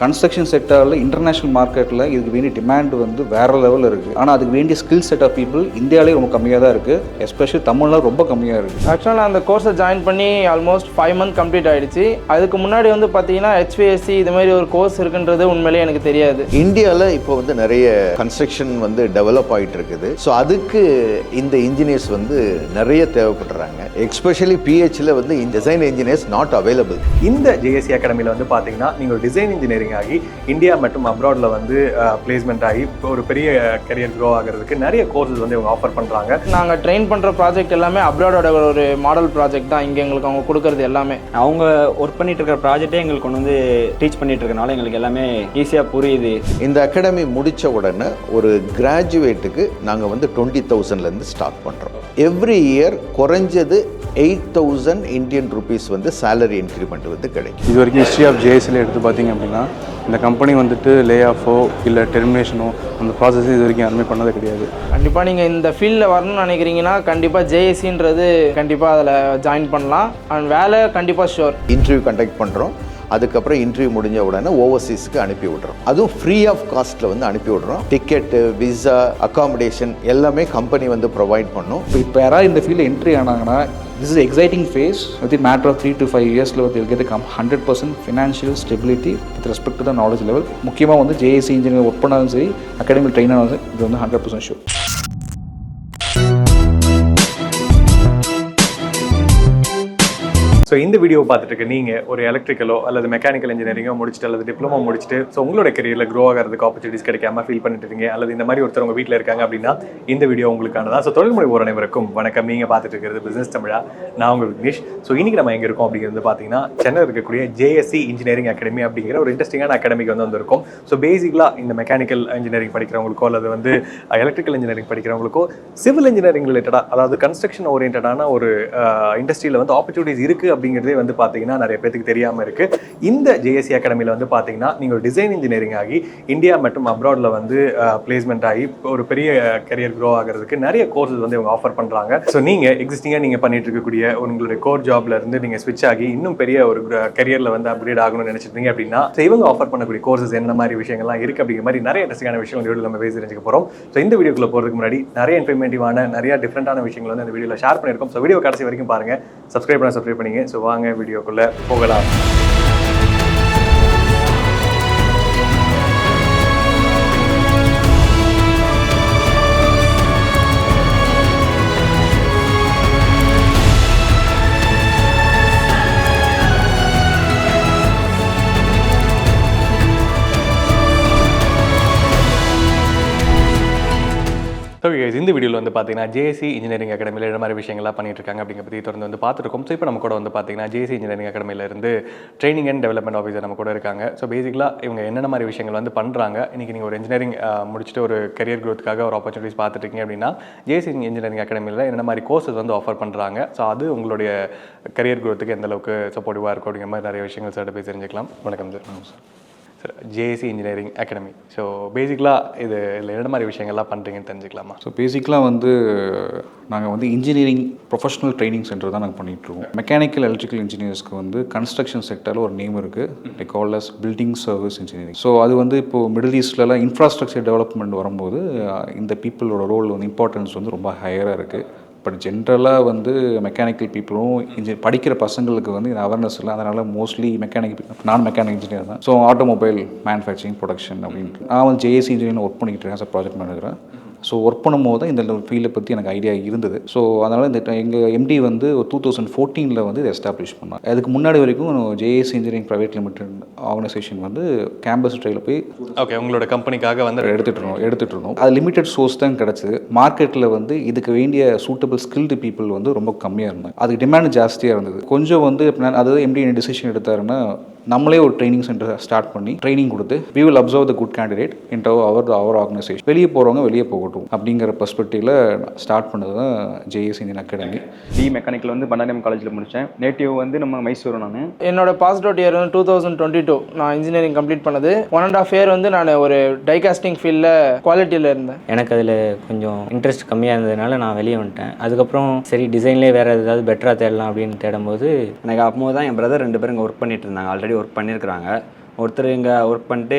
Construction செக்டரில் international மார்க்கெட்டில் இதுக்கு வேண்டிய டிமாண்ட் வந்து வேறு லெவலில் இருக்குது. ஆனால் அதுக்கு வேண்டிய ஸ்கில் செட் ஆஃப் பீப்புள் இந்தியாவிலே ரொம்ப கம்மியாக தான் இருக்குது. எஸ்பெஷலி தமிழ்நாடு ரொம்ப கம்மியாக இருக்குது. ஆக்சுவலாக நான் அந்த கோர்ஸை ஜாயின் பண்ணி ஆல்மோஸ்ட் 5 months கம்ப்ளீட் ஆகிடுச்சு. அதுக்கு முன்னாடி வந்து பார்த்தீங்கன்னா HVAC இது மாதிரி ஒரு கோர்ஸ் இருக்குன்றது உண்மையிலேயே எனக்கு தெரியாது. இந்தியாவில் இப்போ வந்து நிறைய கன்ஸ்ட்ரக்ஷன் வந்து டெவலப் ஆகிட்டு இருக்குது. ஸோ அதுக்கு இந்த இன்ஜினியர்ஸ் வந்து நிறைய தேவைப்படுறாங்க. எஸ்பெஷலி பிஹெச்சில் வந்து டிசைன் இன்ஜினியர்ஸ் நாட் அவைலபிள். இந்த ஜேஎஸ்சி அகாடமியில் வந்து பார்த்தீங்கன்னா நீங்கள் டிசைன் இன்ஜினியரிங் ஆகி இந்தியா மற்றும் அப்ராடில் வந்து பிளேஸ்மெண்ட் ஆகி ஒரு பெரிய கரியர் க்ரோ ஆகிறதுக்கு நிறைய கோர்சஸ் வந்து இவங்க ஆஃபர் பண்ணுறாங்க. நாங்கள் ட்ரெயின் பண்ணுற ப்ராஜெக்ட் எல்லாமே அப்ராடோட ஒரு மாடல் ப்ராஜெக்ட் தான். இங்கே எங்களுக்கு அவங்க கொடுக்குறது எல்லாமே அவங்க ஒர்க் பண்ணிட்டு இருக்கிற ப்ராஜெக்டே எங்களுக்கு கொண்டு வந்து டீச் பண்ணிட்டு இருக்கனால எங்களுக்கு எல்லாமே ஈஸியாக புரியுது. இந்த அகாடமி முடித்த உடனே ஒரு கிராஜுவேட்டுக்கு நாங்கள் வந்து 20,000லேருந்து ஸ்டார்ட் பண்ணுறோம். எவ்ரி இயர் குறைஞ்சது 8,000 இந்தியன் ருபீஸ் வந்து சேலரி இன்க்ரிமெண்ட் வந்து கிடைக்கும். இது வரைக்கும் ஹிஸ்ட்ரி ஆஃப் ஜேஎஸ்சியில் எடுத்து பார்த்தீங்க அப்படின்னா இந்த கம்பெனி வந்துட்டு லே ஆஃபோ இல்லை டெர்மினேஷனோ அந்த ப்ராசஸ் இது வரைக்கும் யாருமே பண்ணதே கிடையாது. கண்டிப்பாக நீங்கள் இந்த ஃபீல்டில் வரணும்னு நினைக்கிறீங்கன்னா கண்டிப்பாக ஜேஎஸ்சின்றது கண்டிப்பாக அதில் ஜாயின் பண்ணலாம். அண்ட் வேலை கண்டிப்பாக ஷோர். இன்டர்வியூ கண்டக்ட் பண்ணுறோம். அதுக்கப்புறம் இன்டர்வியூ முடிஞ்ச உடனே ஓவர்சீஸ்க்கு அனுப்பி விட்றோம். அதுவும் ஃப்ரீ ஆஃப் காஸ்ட்டில் வந்து அனுப்பி விட்றோம். டிக்கெட்டு, விசா, அகாமடேஷன் எல்லாமே கம்பெனி வந்து ப்ரொவைட் பண்ணும். இப்போ யாராவது இந்த ஃபீல்டில் entry ஆனாங்கன்னா this is exciting phase. Within matter of 3 to 5 years they'll get a 100% financial stability with respect to the knowledge level. முக்கியமாக வந்து ஜேஎஸ்சி இன்ஜினியர் ஒர்க் பண்ணாலும் சரி, அகாடமிக் ட்ரெயின் ஆனாலும் சரி, இது வந்து 100% ஷூர். ஸோ இந்த வீடியோ பார்த்துட்டு இருக்க நீங்கள் ஒரு எலக்ட்ரிக்கலோ அல்லது மெக்கானிக்கல் இன்ஜினியரிங்கோ முடிச்சுட்டு அல்லது டிப்ளமோ முடிச்சுட்டு ஸோ உங்களோட கரியரில் க்ரோ ஆகிறதுக்கு ஆப்பர்ச்சுனிட்டிஸ் கிடைக்காம ஃபீல் பண்ணிட்டு இருக்கீங்க, அல்லது இந்த மாதிரி ஒருத்தர் உங்கள் வீட்டில் இருக்காங்க அப்படின்னா இந்த வீடியோ உங்களுக்கானதான். ஸோ தொழில் முனைவோர் அனைவருக்கும் வணக்கம். நீங்கள் பார்த்துட்டு இருக்கிறது பிஸ்னஸ் தமிழா. நான் உங்கள் விக்னேஷ். ஸோ இன்றைக்கி நம்ம எங்கே இருக்கோம் அப்படிங்கிறது பார்த்தீங்கன்னா சென்னை இருக்கக்கூடிய ஜேஎஸ்சி இன்ஜினியரிங் அகாடமி அப்படிங்கிற ஒரு இன்ட்ரெஸ்டிங்கான அகாடமிக்கு வந்து வந்திருக்கும். ஸோ பேசிக்கலாக இந்த மெக்கானிக்கல் இன்ஜினியரிங் படிக்கிறவங்களுக்கோ அல்லது வந்து எலக்ட்ரிக்கல் இன்ஜினியரிங் படிக்கிறவங்களுக்கோ சிவில் இன்ஜினியரிங் ரிலேட்டடாக அதாவது கன்ஸ்ட்ரக்ஷன் ஓரியன்டான ஒரு இண்டஸ்ட்ரியில் வந்து ஆப்பர்ச்சுனிட்டிஸ் இருக்குது அப்படிங்கிறதே வந்து பார்த்தீங்கன்னா நிறைய பேருக்கு தெரியாமல் இருக்கு. இந்த ஜேஎஸ்சி அகாடமியில் வந்து பார்த்தீங்கன்னா நீங்கள் டிசைன் இன்ஜினியரிங் ஆகி இந்தியா மற்றும் அப்ராடில் வந்து பிளேஸ்மெண்ட் ஆகி ஒரு பெரிய கரியர் க்ரோ ஆகிறதுக்கு நிறைய கோர்சஸ் வந்து இவங்க ஆஃபர் பண்ணுறாங்க. ஸோ நீங்கள் எக்ஸிஸ்டிங்காக நீங்கள் பண்ணிட்டு இருக்கக்கூடிய உங்களுடைய கோர் ஜாப்ல இருந்து நீங்கள் ஸ்விட்ச் ஆகி இன்னும் பெரிய ஒரு கரியரில் வந்து அப்கிரேட் ஆகணும்னு நினைச்சிருந்தீங்க அப்படின்னா இவங்க ஆஃபர் பண்ணக்கூடிய கோர்சஸ் என்ன மாதிரி விஷயங்கள்லாம் இருக்குது அப்படிங்கிற மாதிரி நிறைய இன்ட்ரெஸ்டிங்கான விஷயம் இந்த வீடியோ நம்ம பேசி தெரிஞ்சுக்க போகிறோம். ஸோ இந்த வீடியோக்குள்ள போகிறதுக்கு முன்னாடி நிறைய இன்ஃபர்மேட்டிவான நிறைய டிஃப்ரெண்டான விஷயங்கள் வந்து இந்த வீடியோவில் ஷேர் பண்ணியிருக்கோம். ஸோ வீடியோ கடைசி வரைக்கும் பாருங்கள். சப்ஸ்கிரைப் பண்ணிங்க. ஸோ வாங்க வீடியோக்குள்ள போகலாம். ஸோ இந்த வீடியோவில் வந்து பார்த்தீங்கன்னா ஜேஎஸ்சி இன்ஜினியரிங் அகாடமியில் என்ன மாதிரி விஷயங்கள்லாம் பண்ணிட்டு இருக்காங்க அப்படிங்கிற பற்றி தொடர்ந்து வந்து பார்த்துருக்கோம். ஸோ இப்போ நம்ம கூட வந்து பார்த்தீங்கன்னா ஜேஎஸ்சி இன்ஜினியரிங் அகாடமியிலேருந்து ட்ரைனிங் அண்ட் டெவலப்மெண்ட் ஆஃபீஸர் நம்ம கூட இருக்காங்க. ஸோ பேசிக்கலாக இவங்க என்னென்ன மாதிரி விஷயங்கள் வந்து பண்ணுறாங்க, இன்றைக்கி நீங்கள் ஒரு இன்ஜினியரிங் முடிச்சுட்டு ஒரு கரியர் க்ரோத்துக்காக ஒரு ஆப்பர்ச்சுனிட்டிஸ் பார்த்துட்டு இருக்கீங்க அப்படின்னா ஜேஎஸ்சி இன்ஜினியரிங் அகாடமியில் என்ன மாதிரி கோர்சஸ் வந்து ஆஃபர் பண்ணுறாங்க, ஸோ அது உங்களுடைய கரியர் க்ரோத்துக்கு எந்த அளவுக்கு சப்போர்ட்டிவாக இருக்கும் அப்படிங்கிற மாதிரி நிறைய விஷயங்கள் சார் போய் தெரிஞ்சுக்கலாம். வணக்கம் sir. Sir JSC engineering academy, so பேசிக்கலாக இதில் என்ன மாதிரி விஷயங்கள்லாம் பண்ணுறீங்கன்னு தெரிஞ்சுக்கலாமா? ஸோ பேசிக்கலாக வந்து நாங்கள் வந்து இன்ஜினியரிங் ப்ரொஃபஷனல் ட்ரைனிங் சென்டர் தான் நாங்கள் பண்ணிகிட்ருக்கோம். மெக்கானிக்கல் எலக்ட்ரிக்கல் இன்ஜினியர்ஸ்க்கு வந்து கன்ஸ்ட்ரக்ஷன் செக்டரில் ஒரு நேம் இருக்குது, like called as building service engineering. So அது வந்து இப்போது மிடில் ஈஸ்ட்லலாம் இன்ஃப்ராஸ்ட்ரக்சர் டெவலப்மெண்ட் வரும்போது இந்த பீப்புளோட ரோல் வந்து இம்பார்ட்டன்ஸ் வந்து ரொம்ப ஹையராக இருக்குது. பட் ஜென்ரலாக வந்து மெக்கானிக்கல் பீப்புளும் படிக்கிற பசங்களுக்கு வந்து இந்த அவேர்னஸ் இல்லை. அதனால் மோஸ்ட்லி நான் மெக்கானிக் இன்ஜினியர் தான். ஸோ ஆட்டோமொபைல் மேனுஃபேக்சரிங் ப்ரொடக்ஷன் அப்படின்ட்டு நான் வந்து ஜேஎஸ்சி இன்ஜினியரிங் ஒர்க் பண்ணிக்கிட்டு இருக்கேன் சார், ப்ராஜெக்ட் மேனேஜராக. ஸோ ஒர்க் பண்ணும்போது தான் இந்த ஃபீல்டை பற்றி எனக்கு ஐடியா இருந்தது. ஸோ அதனால் இந்த எங்கள் எம்டி வந்து 2014 வந்து இதை எஸ்டாப்ளிஷ் பண்ணாங்க. அதுக்கு முன்னாடி வரைக்கும் JSC engineering private limited organisation வந்து கேம்பஸ் ட்ரைவில் போய் உங்களோட கம்பெனிக்காக வந்து எடுத்துகிட்டு இருந்தோம். அது லிமிடெட் சோர்ஸ் தான் கிடச்சிது. மார்க்கெட்டில் வந்து இதுக்கு வேண்டிய சூட்டபிள் ஸ்கில்டு பீப்புள் வந்து ரொம்ப கம்மியாக இருந்தாங்க. அதுக்கு டிமாண்ட் ஜாஸ்தியாக இருந்தது. கொஞ்சம் வந்து அதாவது எம்டி என்ன டிசிஷன் எடுத்தாருன்னா நம்மளே ஒரு ட்ரைனிங் சென்டர் ஸ்டார்ட் பண்ணி ட்ரைனிங் கொடுத்து we will observe the good candidate into our organization. வெளியே போகிறவங்க வெளியே போகட்டும் அப்படிங்கிற பெர்ஸ்பெக்டிவில் ஸ்டார்ட் பண்ணது தான் ஜேஎஸ்சி இந்தியன் அகாடமி. மெக்கானிக்கல் வந்து பண்டாரியம் காலேஜில் முடித்தேன். நேட்டிவ் வந்து நம்ம மைசூர். நான் என்னோட பாஸ் அவுட் இயர் வந்து 2022 நான் இன்ஜினியரிங் கம்ப்ளீட் பண்ணது. 1.5 year வந்து நான் ஒரு டைகாஸ்டிங் ஃபீல்டில் குவாலிட்டியில் இருந்தேன். எனக்கு அதில் கொஞ்சம் இன்ட்ரெஸ்ட் கம்மியாக இருந்ததுனால நான் வெளியே வந்துட்டேன். அதுக்கப்புறம் சரி டிசைன்லேயே வேறு ஏதாவது பெட்டராக தேடலாம் அப்படின்னு தேடும்போது எனக்கு அப்போது தான் என் பிரதர் 2 பேரும் இங்கே ஒர்க் பண்ணிட்டு இருந்தாங்க. ஆல்ரெடி ஒர்க் பண்ணியிருக்கிறாங்க. ஒருத்தர் இங்கே ஒர்க் பண்ணிட்டு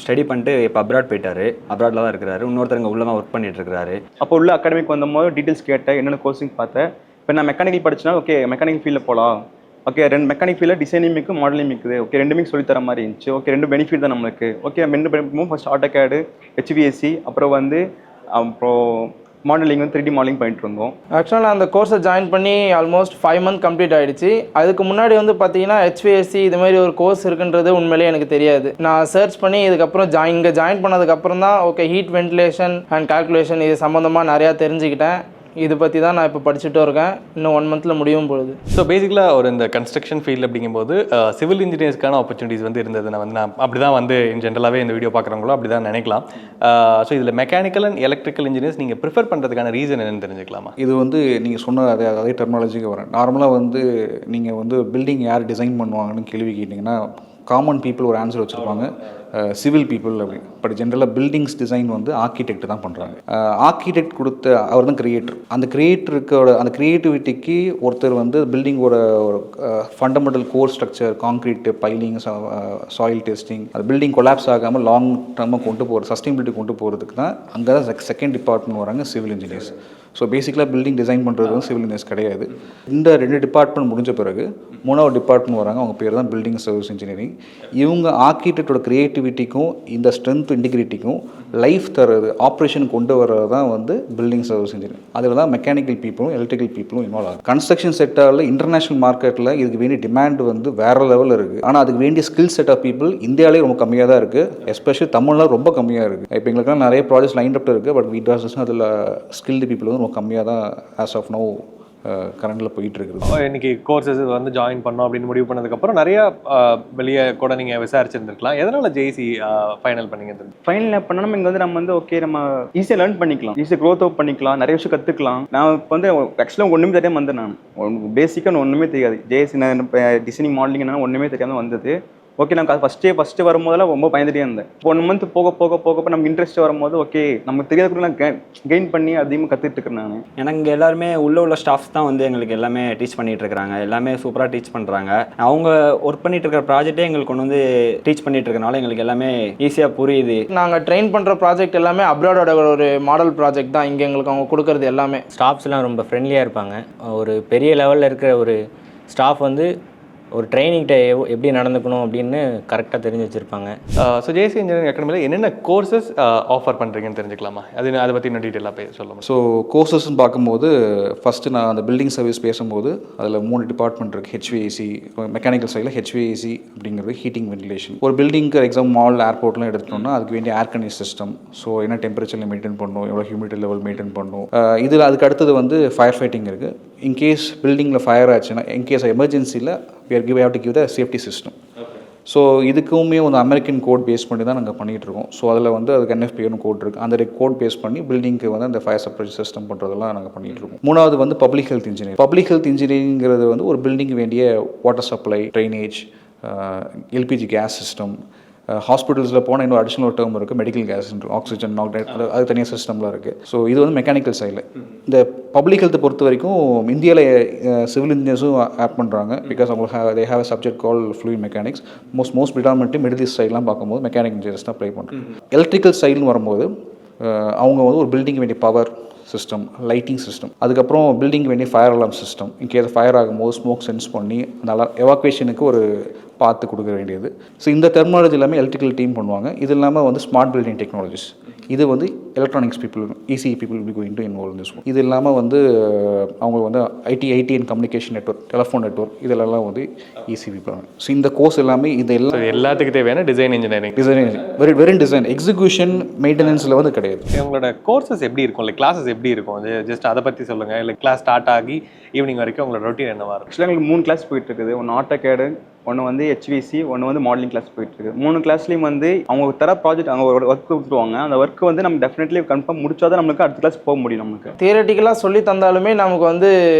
ஸ்டடி பண்ணிட்டு இப்போ அப்ராட் போயிட்டாரு, அப்ராடில் தான் இருக்கிறாரு. இன்னொருத்தர் இங்கே உள்ளே தான் ஒர்க் பண்ணிட்டு இருக்கிறாரு. அப்போ உள்ள அகாடமிக் வந்தபோது டீட்டெயில்ஸ் கேட்டேன், என்னென்ன கோர்ஸிங் பார்த்தேன். இப்போ நான் மெக்கானிக்கல் படிச்சுனா ஓகே மெக்கானிக்கல் ஃபீல்டில் போகலாம். ஓகே 2 மெக்கானிக் ஃபீல்டில் டிசைனிங் இருக்குது, மாடலிங் இருக்குது. ஓகே 2மே சொல்லித்தர மாதிரி இருந்துச்சு. ஓகே 2 பெனிஃபிட் தான் நம்மளுக்கு. Okay 2 benefit first AutoCAD, HVAC, அப்புறம் மாடலிங் வந்து 3D மாடலிங் பண்ணிட்டு இருந்தோம். ஆக்சுவலாக நான் அந்த கோர்ஸை ஜாயின் பண்ணி ஆல்மோஸ்ட் 5 மந்த் கம்ப்ளீட் ஆகிடுச்சு. அதுக்கு முன்னாடி வந்து பார்த்தீங்கன்னா HVAC இது மாதிரி ஒரு கோர்ஸ் இருக்குன்றது உண்மையிலேயே எனக்கு தெரியாது. நான் சர்ச் பண்ணி இதுக்கப்புறம் இங்கே ஜாயின் பண்ணதுக்கப்புறம் தான் okay heat ventilation and calculation இது சம்மந்தமாக நிறையா தெரிஞ்சுக்கிட்டேன். இதை பற்றி தான் நான் இப்போ படிச்சுட்டு இருக்கேன். இன்னும் 1 மந்தில் முடியும் பொழுது. ஸோ பேசிக்கலாக ஒரு இந்த கன்ஸ்ட்ரக்ஷன் ஃபீல்டு அப்படிங்கும்போது சிவில் இன்ஜினியர்ஸ்க்கான ஆப்பர்ச்சுனிட்டிஸ் வந்து இருந்தது. நான் அப்படி தான் வந்து ஜென்ரலாகவே இந்த வீடியோ பார்க்குறவங்களோ அப்படி தான் நினைக்கலாம். ஸோ இதில் மெக்கானிக்கல் அண்ட் எலக்ட்ரிக்கல் இன்ஜினியர்ஸ் நீங்கள் ப்ரிஃபர் பண்ணுறதுக்கான ரீசன் என்னன்னு தெரிஞ்சுக்கலாமா? இது வந்து நீங்கள் சொன்ன அதே டெர்மாலஜிக்கு வரேன். நார்மலாக வந்து நீங்கள் வந்து பில்டிங் யார் டிசைன் பண்ணுவாங்கன்னு கேள்வி கேட்டிங்கன்னா காமன் பீப்புள் ஒரு ஆன்சர் வச்சுருப்பாங்க, சிவில் பீப்புள் அப்படி. பட் ஜென்ரலாக பில்டிங்ஸ் டிசைன் வந்து ஆர்கிடெக்ட் தான் பண்ணுறாங்க. ஆர்கிடெக்ட் கொடுத்த அவர் தான் கிரியேட்டர். அந்த கிரியேட்டருக்கோட அந்த க்ரியேட்டிவிட்டிக்கு ஒருத்தர் வந்து பில்டிங்கோட ஒரு fundamental core structure, concrete, piling, soil testing, அது பில்டிங் கொலாப்ஸ் ஆகாமல் லாங் டர்மாக கொண்டு போகிற சஸ்டைனபிலிட்டி கொண்டு போகிறதுக்கு தான் அங்கே தான் செகண்ட் டிபார்ட்மெண்ட் வராங்க சிவில் இன்ஜினியர்ஸ். ஸோ பேசிக்கலாக பில்டிங் டிசைன் பண்ணுறது வந்து சிவில் இன்ஜினியர்ஸ் கிடையாது. இந்த 2 டிபார்ட்மெண்ட் முடிஞ்ச பிறகு 3வது டிபார்ட்மெண்ட் வராங்க, அவங்க பேர் தான் பில்டிங் சர்வீஸ் இன்ஜினியரிங். இவங்க ஆர்கிடெக்டோட க்ரியேட்டிவிட்டிக்கும் இந்த ஸ்ட்ரென்த் இன்டிகிரிட்டிக்கும் லைஃப் தர்றது, ஆப்ரேஷன் கொண்டு வர்றது தான் வந்து பில்டிங் சர்வீஸ் இன்ஜினியரிங். அதில் தான் மெக்கானிக்கல் பீப்புளும் எலக்ட்ரிக்கல் பீப்புளும் இன்வால்வ் ஆகும். கன்ஸ்ட்ரக்ஷன் செக்டாரில் இன்டர்நேஷனல் மார்க்கெட்டில் இதுக்கு வேண்டிய டிமாண்ட் வந்து வேறு லெவலில் இருக்குது. ஆனால் அதுக்கு வேண்டிய ஸ்கில் செட் ஆஃப் பீப்புள் இந்தியாவிலே ரொம்ப கம்மியாக தான் இருக்குது. எஸ்பெஷலி தமிழ்லாம் ரொம்ப கம்மியாக இருக்குது. இப்போ எங்களுக்குலாம் நிறைய ப்ராஜெக்ட்ஸ் லைன் அப் இருக்குது. பட் வீட் அதில் ஸ்கில்டு பீப்புள் வந்து ரொம்ப கம்மியாக தான் ஆஸ் ஆஃப் நோ கரண்டில் போயிட்டு இருக்குது. இன்னைக்கு கோர்சஸ் வந்து ஜாயின் பண்ணோம் அப்படின்னு முடிவு பண்ணதுக்கப்புறம் நிறையா வெளியே கூட நீங்கள் விசாரிச்சிருந்துருக்கலாம். எதனால் ஜேசி ஃபைனல் பண்ணிங்க? ஃபைனல் பண்ணால் நம்ம வந்து ஓகே நம்ம ஈஸியாக லேர்ன் பண்ணிக்கலாம், ஈஸியாக க்ரோத் அவுட் பண்ணிக்கலாம், நிறைய விஷயம் கற்றுக்கலாம். நான் இப்போ வந்து ஆக்சுவலாக ஒன்றுமே தெரியாமல் வந்தேன். நான் பேசிக்காக ஒன்றுமே தெரியாது. ஜேசி நான் இப்போ டிசைனிங் மாடலிங் என்ன ஒன்றுமே தெரியாமல் வந்தது. ஓகே நான் ஃபஸ்ட்டு வரும்போதெல்லாம் ரொம்ப பயந்துட்டே இருந்தேன். 1 மந்த் போக நமக்கு இன்ட்ரெஸ்ட் வரும்போது ஓகே நமக்கு தெரியாத கூட நான் கெயின் பண்ணி அதிகமாக கற்றுட்டு இருக்கேன். நான் எனக்கு எல்லாருமே உள்ள ஸ்டாஃப்ஸ் தான் வந்து எங்களுக்கு எல்லாமே டீச் பண்ணிட்டு இருக்காங்க. எல்லாமே சூப்பராக டீச் பண்ணுறாங்க. அவங்க ஒர்க் பண்ணிட்டு இருக்கிற ப்ராஜெக்டே எங்களுக்கு கொண்டு வந்து டீச் பண்ணிட்டு இருக்கனால எங்களுக்கு எல்லாமே ஈஸியாக புரியுது. நாங்கள் ட்ரெயின் பண்ணுற ப்ராஜெக்ட் எல்லாமே அப்ராடோட ஒரு மாடல் ப்ராஜெக்ட் தான். இங்கே எங்களுக்கு அவங்க கொடுக்குறது எல்லாமே. ஸ்டாஃப்ஸ்லாம் ரொம்ப ஃப்ரெண்ட்லியாக இருப்பாங்க. ஒரு பெரிய லெவலில் இருக்கிற ஒரு ஸ்டாஃப் வந்து ஒரு ட்ரைனிங்கிட்ட எப்படி நடந்துக்கணும் அப்படின்னு கரெக்டாக தெரிஞ்சு வச்சுருப்பாங்க. ஸோ ஜேசி இன்ஜினியரிங் அகாடமியில் என்னென்ன கோர்சஸ் ஆஃபர் பண்ணுறீங்கன்னு தெரிஞ்சுக்கலாமா? அதை பற்றி இன்னும் டீட்டெயிலாக சொல்லுங்கள். ஸோ கோர்சஸ்ன்னு பார்க்கும்போது ஃபஸ்ட்டு நான் அந்த பில்டிங் சர்வீஸ் பேசும்போது அதில் 3 டிபார்ட்மெண்ட் இருக்குது. HVAC, மெக்கானிக்கல் சைடில் HVAC அப்படிங்கிறது ஹீட்டிங் வென்டிலேஷன். ஒரு பில்டிங்க்கு எக்ஸாம் மால், ஏர்போர்ட்லாம் எடுத்துட்டோம்னா அதுக்கு வேண்டிய ஏர் கண்டிஷன் சிஸ்டம், ஸோ என்ன டெம்பரேச்சரில் மெயின்டைன் பண்ணணும், எவ்வளோ ஹியூமிடிட்டி லெவல் மெயின்டைன் பண்ணணும். இதில் அதுக்கு அடுத்தது வந்து ஃபயர் ஃபைட்டிங் இருக்குது. இன்கேஸ் பில்டிங்கில் ஃபயர் ஆச்சுன்னா, இன்கேஸ் எமர்ஜென்சியில் we have to give the safety system. So இதுக்குமே வந்து அமெரிக்கன் கோட் பேஸ் பண்ணி தான் நாங்கள் பண்ணிகிட்ருக்கோம். ஸோ அதில் வந்து அதுக்கு NFPA கோட் இருக்குது. அந்த கோட் பேஸ் பண்ணி பில்டிங்க்கு வந்து அந்த ஃபயர் சப்ரேஷன் சிஸ்டம் பண்ணுறதெல்லாம் நாங்கள் பண்ணிகிட்ருக்கோம். 3வது வந்து public health engineering. Public health இன்ஜினியரிங்கிறது வந்து ஒரு பில்டிங் வேண்டிய water supply, drainage, LPG gas system, ஹாஸ்பிட்டல்ஸில் போனால் இன்னும் அடிஷ்னல் டேர்ம் இருக்குது, மெடிக்கல் கேஸ், ஆக்சிஜன், அது தனியாக சிஸ்டம்லாம் இருக்குது. ஸோ இது வந்து மெக்கானிக்கல் சைடில். இந்த பப்ளிக் ஹெல்த்தை பொறுத்த வரைக்கும் இந்தியாவில் சிவில் இன்ஜினியர்ஸும் ஆட் பண்ணுறாங்க. பிகாஸ் அவங்க they have a subject call fluid mechanics. Most predominantly Middle East சைட்லாம் பார்க்கும்போது மெக்கானிக் இன்ஜினியர்ஸ் தான் ப்ளே பண்ணுறாங்க. எலக்ட்ரிக்கல் சைடுன்னு வரும்போது அவங்க வந்து ஒரு பில்டிங் வேண்டிய பவர் சிஸ்டம், லைட்டிங் சிஸ்டம், அதுக்கப்புறம் பில்டிங் வேண்டிய fire alarm system, in case fire ஆகும்போது ஸ்மோக் சென்ஸ் பண்ணி அந்த எவாக்குவேஷனுக்கு ஒரு பார்த்து கொடுக்க வேண்டியது. ஸோ இந்த டெர்மாலஜி எல்லாமே எலக்ட்ரிக்கல் டீம் பண்ணுவாங்க. இது இல்லாமல் வந்து ஸ்மார்ட் பில்டிங் டெக்னாலஜிஸ், இது வந்து electronics people, ECE people will be going to involve in this one. இது இல்லாமல் வந்து அவங்க வந்து IT and communication network, telephone network, இதெல்லாம் வந்து ECE பீப்புள். ஸோ இந்த கோர்ஸ் எல்லாமே எல்லாத்துக்கு தேவையான டிசைன் இன்ஜினியரிங், வெறும் டிசைன், எக்ஸிக்யூஷன், மெயின்டெனன்ஸில் வந்து கிடையாது. உங்களோட கோர்சஸ் எப்படி இருக்கும், இல்லை கிளாஸஸ் எப்படி இருக்கும், ஜஸ்ட் அதை பற்றி சொல்லுங்கள். இல்லை கிளாஸ் ஸ்டார்ட் ஆகி ஈவினிங் வரைக்கும் உங்களோட ரொட்டீன் என்னவா இருக்கும்? ஆக்சுவலாக எங்களுக்கு 3 கிளாஸ் போயிட்டு இருக்குது. ஒன்று AutoCAD, ஒன்று வந்து HVAC, ஒன்று வந்து மாடலிங் கிளாஸ் போயிட்டுருக்கு. 3 கிளாஸ்லேயும் வந்து அவங்க தர ப்ராஜெக்ட், அவங்க ஒரு ஒர்க் விட்டுருவாங்க. அந்த ஒர்க்கு வந்து நம்ம டெஃபினெட்லி கன்ஃபார்ம் முடிச்சாதான் நம்மளுக்கு அடுத்த கிளாஸ் போக முடியும். நமக்கு தியரட்டிக்கலாக சொல்லி தந்தாலுமே நமக்கு வந்து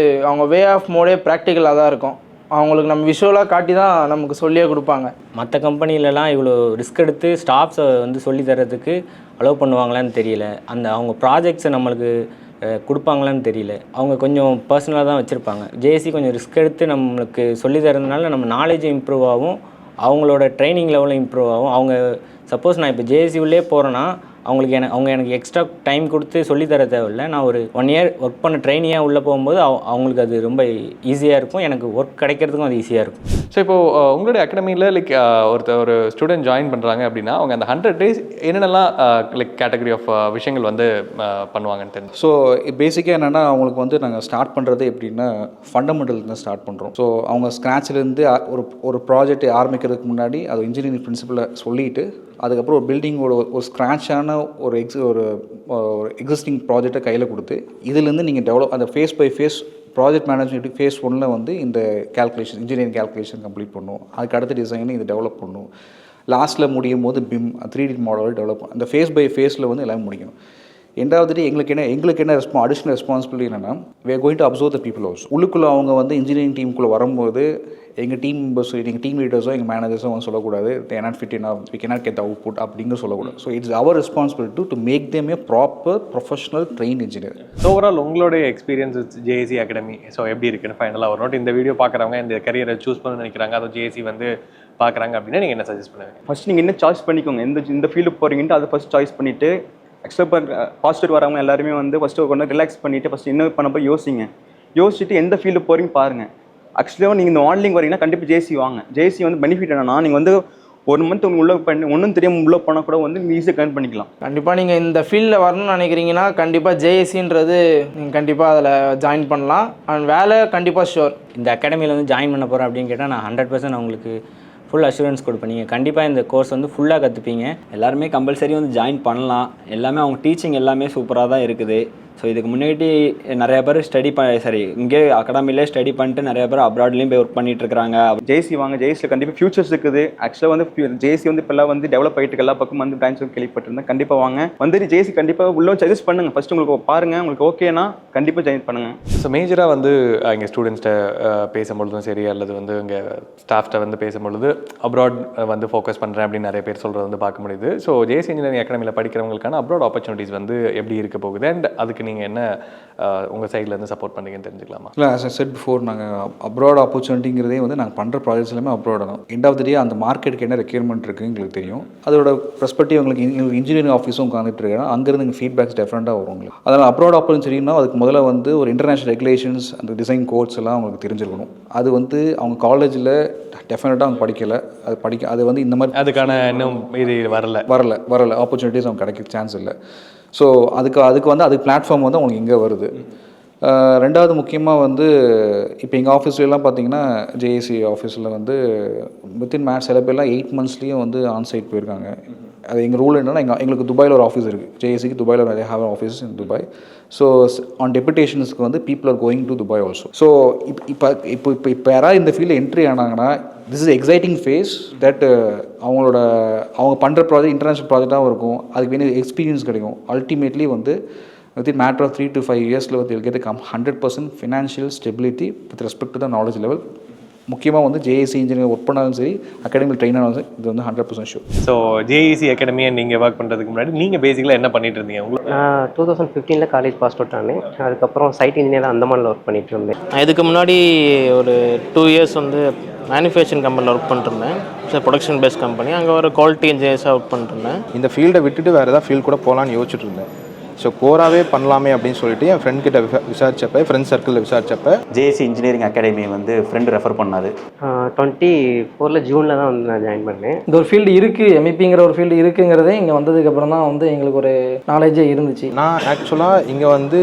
அவங்க வே ஆஃப் மோடே ப்ராக்டிக்கலாக தான் இருக்கும். அவங்களுக்கு நம்ம விஷுவலாக காட்டி தான் நமக்கு சொல்லியே கொடுப்பாங்க. மற்ற கம்பெனிலலாம் இவ்வளோ ரிஸ்க் எடுத்து ஸ்டாஃப்ஸை வந்து சொல்லி தரதுக்கு அலோவ் பண்ணுவாங்களான்னு தெரியல. அவங்க ப்ராஜெக்ட்ஸை நம்மளுக்கு கொடுப்பாங்களான்னு தெரியல. அவங்க கொஞ்சம் பர்சனலாக தான் வச்சுருப்பாங்க. ஜேசி கொஞ்சம் ரிஸ்க் எடுத்து நம்மளுக்கு சொல்லி தரதுனால நம்ம நாலேஜும் இம்ப்ரூவ் ஆகும், அவங்களோட ட்ரைனிங் லெவலும் இம்ப்ரூவ் ஆகும். அவங்க சப்போஸ் நான் இப்போ ஜேஎஸ்சி உள்ளே போகிறேன்னா அவங்க எனக்கு எக்ஸ்ட்ரா டைம் கொடுத்து சொல்லித்தர தேவையில்லை. நான் ஒரு 1 இயர் ஒர்க் பண்ண ட்ரைனியாக உள்ளே போகும்போது அவங்களுக்கு அது ரொம்ப ஈஸியாக இருக்கும், எனக்கு ஒர்க் கிடைக்கிறதுக்கும் அது ஈஸியாக இருக்கும். ஸோ இப்போது உங்களுடைய அகாடமியில் லைக் ஒரு ஸ்டூடெண்ட் ஜாயின் பண்ணுறாங்க அப்படின்னா அவங்க அந்த 100 days என்னென்னலாம் லைக் கேட்டகரி ஆஃப் விஷயங்கள் வந்து பண்ணுவாங்கன்னு தெரியும். ஸோ பேசிக்காக என்னென்னா அவங்களுக்கு வந்து நாங்கள் ஸ்டார்ட் பண்ணுறது எப்படின்னா ஃபண்டமெண்டல்லேருந்து ஸ்டார்ட் பண்ணுறோம். ஸோ அவங்க ஸ்க்ராட்ச்லேருந்து ஒரு ப்ராஜெக்ட் ஆரம்பிக்கிறதுக்கு முன்னாடி அது இன்ஜினியரிங் பிரின்சிபலை சொல்லிவிட்டு அதுக்கப்புறம் ஒரு பில்டிங்கோட ஒரு ஸ்க்ராட்சான ஒரு எக்ஸிஸ்டிங் ப்ராஜெக்டை கையில் கொடுத்து இதுலேருந்து நீங்கள் டெவலப் அந்த phase by phase project management phase 1 வந்து இந்த கேல்குலேஷன் இன்ஜினியரிங் கேல்குலேஷன் கம்ப்ளீட் பண்ணும். அதுக்கு அடுத்த டிசைனை இது டெவலப் பண்ணும். லாஸ்ட்டில் முடியும் போது BIM 3D மாடல் டெவலப் பண்ணும். அந்த ஃபேஸ் பை ஃபேஸில் வந்து எல்லாமே முடிக்கணும். எண்டாவது எங்களுக்கு என்ன அடிஷ்னல் ரெஸ்பான்சிபிலிட்டி என்னென்னா we are going to observe the people also. உள்ளுக்குள்ளே அவங்க வந்து இன்ஜினியரிங் டீமுக்குள்ளே வரும்போது எங்கள் டீம் மெம்பர்ஸ் எங்கள் டீம் லீடர்ஸோ எங்கள் மேனேஜர்ஸோ வந்து சொல்லக்கூடாது they are not fit enough, we cannot get the output அப்படிங்கிற சொல்லக்கூடாது. So it's our responsibility to make them a proper professional trained engineer. So overall உங்களுடைய எக்ஸ்பீரியன்ஸ் ஜேஏசி அகாடமி ஸோ எப்படி இருக்குன்னு ஃபைனலாக ஒரு நோட் இந்த வீடியோ பார்க்குறவங்க இந்த கரியரை சூஸ் பண்ண நினைக்கிறாங்க அதுவும் ஜேஏசி வந்து பார்க்குறாங்க அப்படின்னா நீங்கள் என்ன சஜஸ்ட் பண்ணுவீங்க? ஃபஸ்ட் நீங்கள் என்ன சாய்ஸ் பண்ணிக்கோங்க, இந்த ஃபீல்டுக்கு போகிறீங்கன்ட்டு அதை ஃபஸ்ட் சாய்ஸ் பண்ணிவிட்டு எக்ஸ்பெக்ட் பாசிட்டிவ் வரவங்க எல்லாருமே வந்து ஃபஸ்ட்டு கொஞ்சம் ரிலாக்ஸ் பண்ணிவிட்டு ஃபஸ்ட்டு என்ன பண்ண போய் யோசிச்சுட்டு எந்த ஃபீல்டு போகிறீங்க பாருங்கள். ஆக்சுவலாக நீங்கள் இந்த ஆன்லைன் வரீங்கன்னா கண்டிப்பாக ஜேசி வாங்க. ஜேசி வந்து பெனிஃபிட் என்னன்னா நீங்கள் வந்து 1 month உங்களுக்கு உள்ளே பண்ணி ஒன்றும் தெரியாமல் உள்ளே போனால் கூட வந்து நீங்கள் ஈஸியாக கர்ன் பண்ணிக்கலாம். கண்டிப்பாக நீங்கள் இந்த ஃபீல்டில் வரணும்னு நினைக்கிறீங்கன்னா கண்டிப்பாக ஜேஎஸ்சின்றது நீங்கள் கண்டிப்பாக அதில் ஜாயின் பண்ணலாம். அண்ட் வேலை கண்டிப்பாக ஷுர். இந்த அகாடமியில் வந்து ஜாயின் பண்ண போகிறேன் அப்படின்னு கேட்டால் நான் 100% அவங்களுக்கு ஃபுல் அஷூரன்ஸ் கொடுப்பேன். நீங்கள் கண்டிப்பாக இந்த கோர்ஸ் வந்து ஃபுல்லாக கற்றுப்பீங்க. எல்லாருமே கம்பல்சரி வந்து ஜாயின் பண்ணலாம். எல்லாமே அவங்க டீச்சிங் எல்லாமே சூப்பராக தான் இருக்குது. ஸோ இதுக்கு முன்னாடி நிறைய பேர் இங்கே அகாடமிலே ஸ்டடி பண்ணிட்டு நிறைய பேர் அப்ராட்லேயும் போய் ஒர்க் பண்ணிட்டு இருக்காங்க. ஜேசி வாங்க, ஜேசியில் கண்டிப்பாக ஃபியூச்சர்ஸ் இருக்குது. ஆக்சுவலாக வந்து ஜேசி வந்து இப்போல்லாம் வந்து டெவலப் ஆகிட்டு எல்லா பக்கம் வந்து பிரான்ச் கேள்விப்பட்டிருந்தேன். கண்டிப்பாக வாங்க, வந்துட்டு ஜேசி கண்டிப்பாக உள்ள சஜஸ்ட் பண்ணுங்கள். ஃபஸ்ட்டு உங்களுக்கு பாருங்கள், உங்களுக்கு ஓகேனா கண்டிப்பாக ஜாயின் பண்ணுங்கள். ஸோ மேஜராக வந்து இங்கே ஸ்டூடெண்ட்ஸ்கிட்ட பேசும்பொழுதும் சரி அல்லது வந்து இங்கே ஸ்டாஃப்கிட்ட வந்து பேசும்பொழுது அப்ராட் வந்து ஃபோக்கஸ் பண்ணுறேன் அப்படின்னு நிறைய பேர் சொல்கிறது வந்து பார்க்க முடியுது. ஸோ ஜேசி இன்ஜினியரிங் அகாடமியில் படிக்கிறவங்களுக்கான அப்ராட் ஆப்பர்ச்சுனிட்டிஸ் வந்து எப்படி இருக்க போகுது அண்ட் அதுக்கு நீங்கள் என்ன உங்கள் சைட்லேருந்து சப்போர்ட் பண்ணுறீங்கன்னு தெரிஞ்சுக்கலாமா? இல்லை, ஆஸ் ஐ செட் பிஃபோர் நாங்கள் அப்ராட் ஆப்பர்ச்சுனிட்டிங்கிறதே வந்து நாங்கள் பண்ணுற ப்ராஜெக்ட்ஸ் எல்லாமே அப்ராட் தான். எண்ட் ஆஃப் த டே அந்த மார்க்கெட்டுக்கு என்ன ரெக்யர்மெண்ட் இருக்குன்னு எங்களுக்கு தெரியும். அதோட பெர்ஸ்பெக்டிவ் எங்களுக்கு இன்ஜினியரிங் ஆஃபீஸும் உட்காந்துட்டு இருக்கேன். அங்கேருந்து எங்கள் ஃபீட்பேக்ஸ் டிஃப்ரெண்ட்டாக வரும் உங்களுக்கு. அதனால் அப்ராட் ஆப்பர்ச்சுனிட்டினா அதுக்கு முதல்ல வந்து ஒரு இன்டர்நேஷனல் ரெகுலேஷன்ஸ் அந்த டிசைன் கோர்ஸ் எல்லாம் அவங்களுக்கு தெரிஞ்சிருக்கணும். அது வந்து அவங்க காலேஜில் டெஃபினட்டாக அவங்க படிக்கலை. அது வந்து இந்த மாதிரி அதுக்கான இன்னும் இது வரல ஆப்பர்ச்சுனிட்டிஸ் அவங்க கிடைக்க சான்ஸ் இல்லை. ஸோ அதுக்கு வந்து அது பிளாட்ஃபார்ம் வந்து அவங்களுக்கு இங்கே வருது. ரெண்டாவது முக்கியமாக வந்து இப்போ எங்கள் ஆஃபீஸ்லாம் பார்த்தீங்கன்னா ஜேஏசி ஆஃபீஸில் வந்து வித்தின் சில பேர்லாம் 8 monthsலேயும் வந்து ஆன்சைட் போயிருக்காங்க. அது எங்கள் ரூல் என்னென்னா எங்களுக்கு துபாயில் ஒரு ஆஃபீஸ் இருக்குது. ஜேஏசிக்கு துபாயில் நிறைய have office in Dubai. So on டெபுடேஷன்ஸ்க்கு வந்து people are going to Dubai also. So இப்போ யாராவது இந்த ஃபீல்டில் என்ட்ரி ஆனாங்கன்னா this is exciting phase that அவங்க பண்ணுற ப்ராஜெக்ட் இன்டர்நேஷ்னல் ப்ராஜெக்டாகவும் இருக்கும். அதுக்கு வேண்டிய எக்ஸ்பீரியன்ஸ் கிடைக்கும். அல்டிமேட்லி வந்து within matter of 3 to 5 years they'll get 100% financial stability with respect to the knowledge level. முக்கியமாக வந்து ஜேஏசி இன்ஜினியர் ஒர்க் பண்ணாலும் சரி அகாடமியில் ட்ரெயின் ஆனாலும் சரி இது வந்து 100% ஷூர். ஸோ ஜேஇசி அகாடமியை நீங்கள் ஒர்க் பண்ணுறதுக்கு முன்னாடி நீங்கள் பேசிக்கலாக என்ன பண்ணிட்டு இருந்தீங்க? உங்களுக்கு நான் 2015 காலேஜ் பாஸ் அவுட் ஆனேன். அதுக்கப்புறம் சைட் இன்ஜினியர் அந்தமானில் ஒர்க் பண்ணிட்டு இருந்தேன். இதுக்கு முன்னாடி ஒரு 2 years வந்து மேனுஃபேக்சரிங் கம்பெனியில் ஒர்க் பண்ணிருந்தேன். Production based company. அங்கே ஒரு குவாலிட்டி இன்ஜினியர்ஸாக ஒர்க் பண்ணிருந்தேன். இந்த ஃபீல்டை விட்டுட்டு வேறு ஏதாவது ஃபீல்டு கூட போகலான்னு யோசிச்சுட்டு இருந்தேன். ஸோ கோராவே பண்ணலாமே அப்படின்னு சொல்லிட்டு என் ஃப்ரெண்ட் கிட்ட விசாரிச்சப்ப ஃப்ரெண்ட் சர்க்கிளில் விசாரிச்சப்ப ஜேஏசி இன்ஜினியரிங் அகாடமி வந்து ஃப்ரெண்டு ரெஃபர் பண்ணாது. 24 ஜூனில் தான் வந்து நான் ஜாயின் பண்ணேன். இந்த ஒரு ஃபீல்டு இருக்குது, எம்இபிங்கிற ஒரு ஃபீல்டு இருக்குங்கிறதே இங்கே வந்ததுக்கப்புறம் தான் வந்து எங்களுக்கு ஒரு நாலேஜே இருந்துச்சு. நான் ஆக்சுவலாக இங்கே வந்து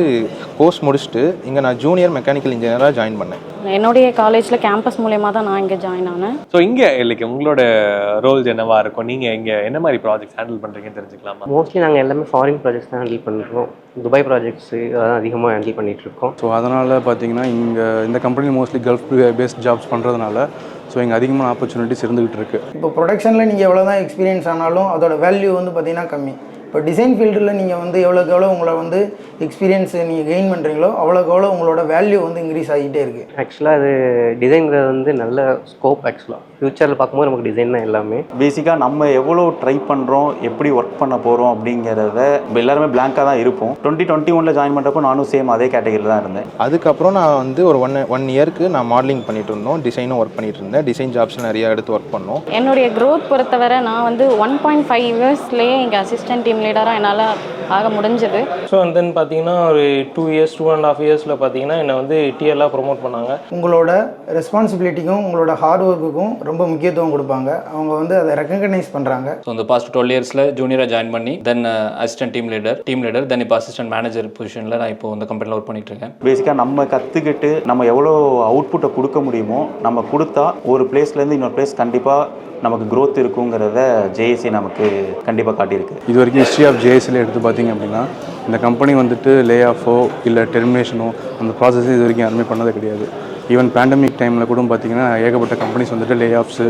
கோர்ஸ் முடிச்சுட்டு இங்கே நான் ஜூனியர் மெக்கானிக்கல் இன்ஜினியராக ஜாயின் பண்ணேன். என்னுடைய காலேஜில் கேம்பஸ் மூலயமா தான் நான் இங்கே ஜாயின் ஆனேன். ஸோ இங்கே இல்லைக்கு உங்களோட ரோல்ஸ் என்னவா இருக்கும்? நீங்கள் இங்கே என்ன மாதிரி ப்ராஜெக்ட்ஸ் ஹேண்டில் பண்ணுறீங்கன்னு தெரிஞ்சுக்கலாமா? மோஸ்ட்லி நாங்கள் எல்லாமே ஃபாரின் ப்ராஜெக்ட்ஸ் தான் ஹேண்டில் பண்ணுறோம். துபாய் ப்ராஜெக்ட்ஸு அதான் அதிகமாக ஹேண்டில் பண்ணிகிட்ருக்கோம். ஸோ அதனால் பார்த்தீங்கன்னா இங்கே இந்த company mostly Gulf based jobs பண்ணுறதுனால ஸோ இங்கே அதிகமான ஆப்பர்ச்சுனிட்டிஸ் இருந்துகிட்டு இருக்குது. இப்போ ப்ரொடக்ஷனில் நீங்கள் எவ்வளோ தான் எக்ஸ்பீரியன்ஸ் ஆனாலும் அதோட வேல்யூ வந்து பார்த்திங்கன்னா கம்மி. இப்போ டிசைன் ஃபீல்டில் நீங்கள் வந்து எவ்வளோக்கு எவ்வளோ உங்களை வந்து எக்ஸ்பீரியன்ஸ் நீங்கள் கெயின் பண்ணுறீங்களோ அவ்வளோக்கு எவ்வளோ உங்களோட வேல்யூ வந்து இன்க்ரீஸ் ஆகிட்டே இருக்குது. ஆக்சுவலாக அது டிசைன்கிறது வந்து நல்ல ஸ்கோப். ஆக்சுவலாக ஃப்யூச்சரில் பார்க்கும்போது நமக்கு டிசைன் தான் எல்லாமே. பேசிக்காக நம்ம எவ்வளோ ட்ரை பண்ணுறோம், எப்படி ஒர்க் பண்ண போகிறோம் அப்படிங்கிறத எல்லாருமே பிளாங்காக தான் இருப்போம். 2021 ஜாயின் பண்ணுறப்போ நானும் சேம் அதே கேட்டகரியில் தான் இருந்தேன். அதுக்கப்புறம் நான் வந்து ஒரு ஒன் இயருக்கு நான் மாடலிங் பண்ணிட்டு இருந்தோம், டிசைனும் ஒர்க் பண்ணிட்டு இருந்தேன். டிசைன் ஜாப்ஸில் நிறையா எடுத்து ஒர்க் பண்ணோம். என்னுடைய க்ரோத் பொறுத்தவரை நான் வந்து 1.5 இயர்ஸ்லேயே இங்கே அசிஸ்டன்ட் டீம் லீடராக என்னால் ஆக முடிஞ்சது. ஸோ அண்ட் தென் பார்த்தீங்கன்னா ஒரு 2 இயர்ஸ் 2.5 இயர்ஸில் பார்த்தீங்கன்னா என்னை வந்து டிஎல்லாக ப்ரொமோட் பண்ணாங்க. உங்களோட ரெஸ்பான்சிபிலிட்டிக்கும் உங்களோட ஹார்ட் ஒர்க்குக்கும் ரொம்ப முக்கியத்துவம் கொடுப்பாங்க. அவங்க வந்து அதை ரெக்கக்னைஸ் பண்ணுறாங்க. ஸோ இந்த பாஸ்ட் 12 இயர்ஸில் ஜூனியராக ஜாயின் பண்ணி தென் அசிஸ்டன்ட் டீம் லீடர் தென் இப்போ அசிஸ்டன்ட் மேனேஜர் பொசிஷனில் நான் இப்போ இந்த கம்பெனியில் ஒர்க் பண்ணிட்டு இருக்கேன். பேசிக்காக நம்ம கற்றுக்கிட்டு நம்ம எவ்வளோ அவுட்புட்டை கொடுக்க முடியுமோ நம்ம கொடுத்தா ஒரு பிளேஸ்லேருந்து இன்னொரு பிளேஸ் கண்டிப்பாக நமக்கு growth இருக்குங்கிறத ஜேஏசி நமக்கு கண்டிப்பாக காட்டியிருக்கு. இது வரைக்கும் ஹிஸ்ட்ரி ஆஃப் ஜேஎஸ்சியில் எடுத்து பார்த்தீங்க அப்படின்னா இந்த கம்பெனி வந்துட்டு லே ஆஃபோ இல்லை டெர்மினேஷனோ அந்த ப்ராசஸ் இது வரைக்கும் யாருமே பண்ணது கிடையாது. ஈவன் பேண்டமிக் டைமில் கூட பார்த்தீங்கன்னா ஏகப்பட்ட கம்பெனிஸ் வந்துட்டு லே ஆஃப்ஸு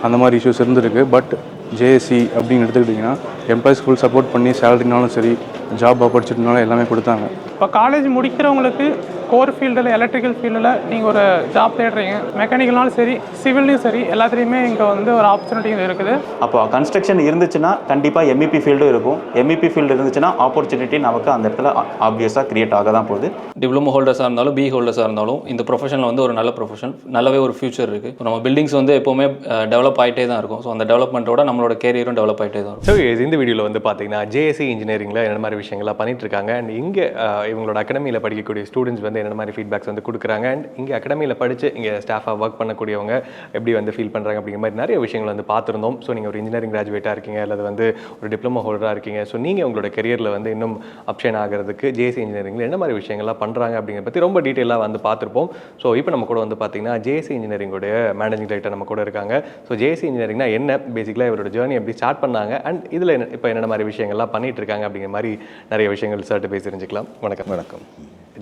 அந்த மாதிரி இஷ்யூஸ் இருந்திருக்கு. பட் ஜேஎஸ்சி அப்படின்னு எடுத்துக்கிட்டிங்கன்னா எம்ப்ளாயிஸ் ஃபுல் சப்போர்ட் பண்ணி சேலரினாலும் சரி ஜாப் ஆப்பர்ச்சுனிட்டினாலும் எல்லாமே கொடுத்தாங்க. இப்போ காலேஜ் முடிக்கிறவங்களுக்கு கோர் ஃபீல்டில் எலக்ட்ரிக்கல் ஃபீல்டில் நீங்கள் ஒரு ஜாப் தேடுறீங்க, மெக்கானிக்கல்னாலும் சரி சிவில்லையும் சரி எல்லாத்துலேயுமே இங்கே வந்து ஒரு ஆப்பர்ச்சுனிட்டி இருக்குது. அப்போ கன்ஸ்ட்ரக்ஷன் இருந்துச்சுன்னா கண்டிப்பாக எம்இபி ஃபீல்டும் இருக்கும். எம்இபி ஃபீல்டு இருந்துச்சுன்னா ஆப்பர்ச்சுனிட்டி நமக்கு அந்த இடத்துல ஆப்வியஸாக கிரியேட் ஆக தான் போகுது. டிப்ளமோ ஹோல்டர்ஸாக இருந்தாலும் பி ஹோல்டர்ஸாக இருந்தாலும் இந்த ப்ரொஃபஷனில் வந்து ஒரு நல்ல ப்ரொஃபஷன், நல்லாவே ஒரு ஃபியூச்சர் இருக்குது. நம்ம பில்டிங்ஸ் வந்து எப்போவுமே டெவலப் ஆகிட்டே தான் இருக்கும். ஸோ அந்த டெவலப்மெண்ட்டோட நம்மளோட கேரியரும் டெவலப் ஆகிட்டே தான் இருக்கும். ஸோ இந்த வீடியோவில் வந்து பார்த்தீங்கன்னா ஜேஎஸ்சி இன்ஜினியரிங்கில் என்ன மாதிரி விஷயங்கள்லாம் பண்ணிட்டு இருக்காங்க அண்ட் இங்கே இவங்களோட அகாடமியில் படிக்கக்கூடிய ஸ்டூடெண்ட்ஸ் வந்து என்ன மாதிரி ஃபீட்பேக்ஸ் வந்து கொடுக்குறாங்க அண்ட் இங்கே அகாடமியில் படித்து இங்கே ஸ்டாஃபாக ஒர்க் பண்ணக்கூடியவங்க எப்படி வந்து ஃபீல் பண்ணுறாங்க அப்படிங்கிற மாதிரி நிறைய விஷயங்கள் வந்து பார்த்துருந்தோம். ஸோ நீங்கள் ஒரு இன்ஜினியரிங் கிராஜுவேட்டாக இருக்கீங்க அல்லது வந்து ஒரு டிப்ளமோ ஹோல்டராக இருக்கீங்க. ஸோ நீங்கள் உங்களோட கரியரில் வந்து இன்னும் அப்ஷன் ஆகிறதுக்கு ஜேஎஸ்சி இன்ஜினியரிங்கில் என்ன மாதிரி விஷயங்கள்லாம் பண்ணுறாங்க அப்படிங்கிற பற்றி ரொம்ப டீட்டெயிலாக வந்து பார்த்துருப்போம். ஸோ இப்போ நம்ம கூட வந்து பார்த்தீங்கன்னா ஜேஎஸ்சி இன்ஜினியரிங்கோடைய மேனேஜிங் டைரக்டர் நம்ம கூட இருக்காங்க. ஸோ ஜேஎஸ்சி இன்ஜினியரிங்னா என்ன, பேசிக்கலாக இவரோட ஜேர்னி எப்படி ஸ்டார்ட் பண்ணாங்க அண்ட் இதில் இப்போ என்னென்ன மாதிரி விஷயங்கள்லாம் பண்ணிட்டு இருக்காங்க அப்படிங்கிற மாதிரி நிறைய விஷயங்கள் சார்ட்டு பேசி தெரிஞ்சுக்கலாம். வணக்கம். வணக்கம்.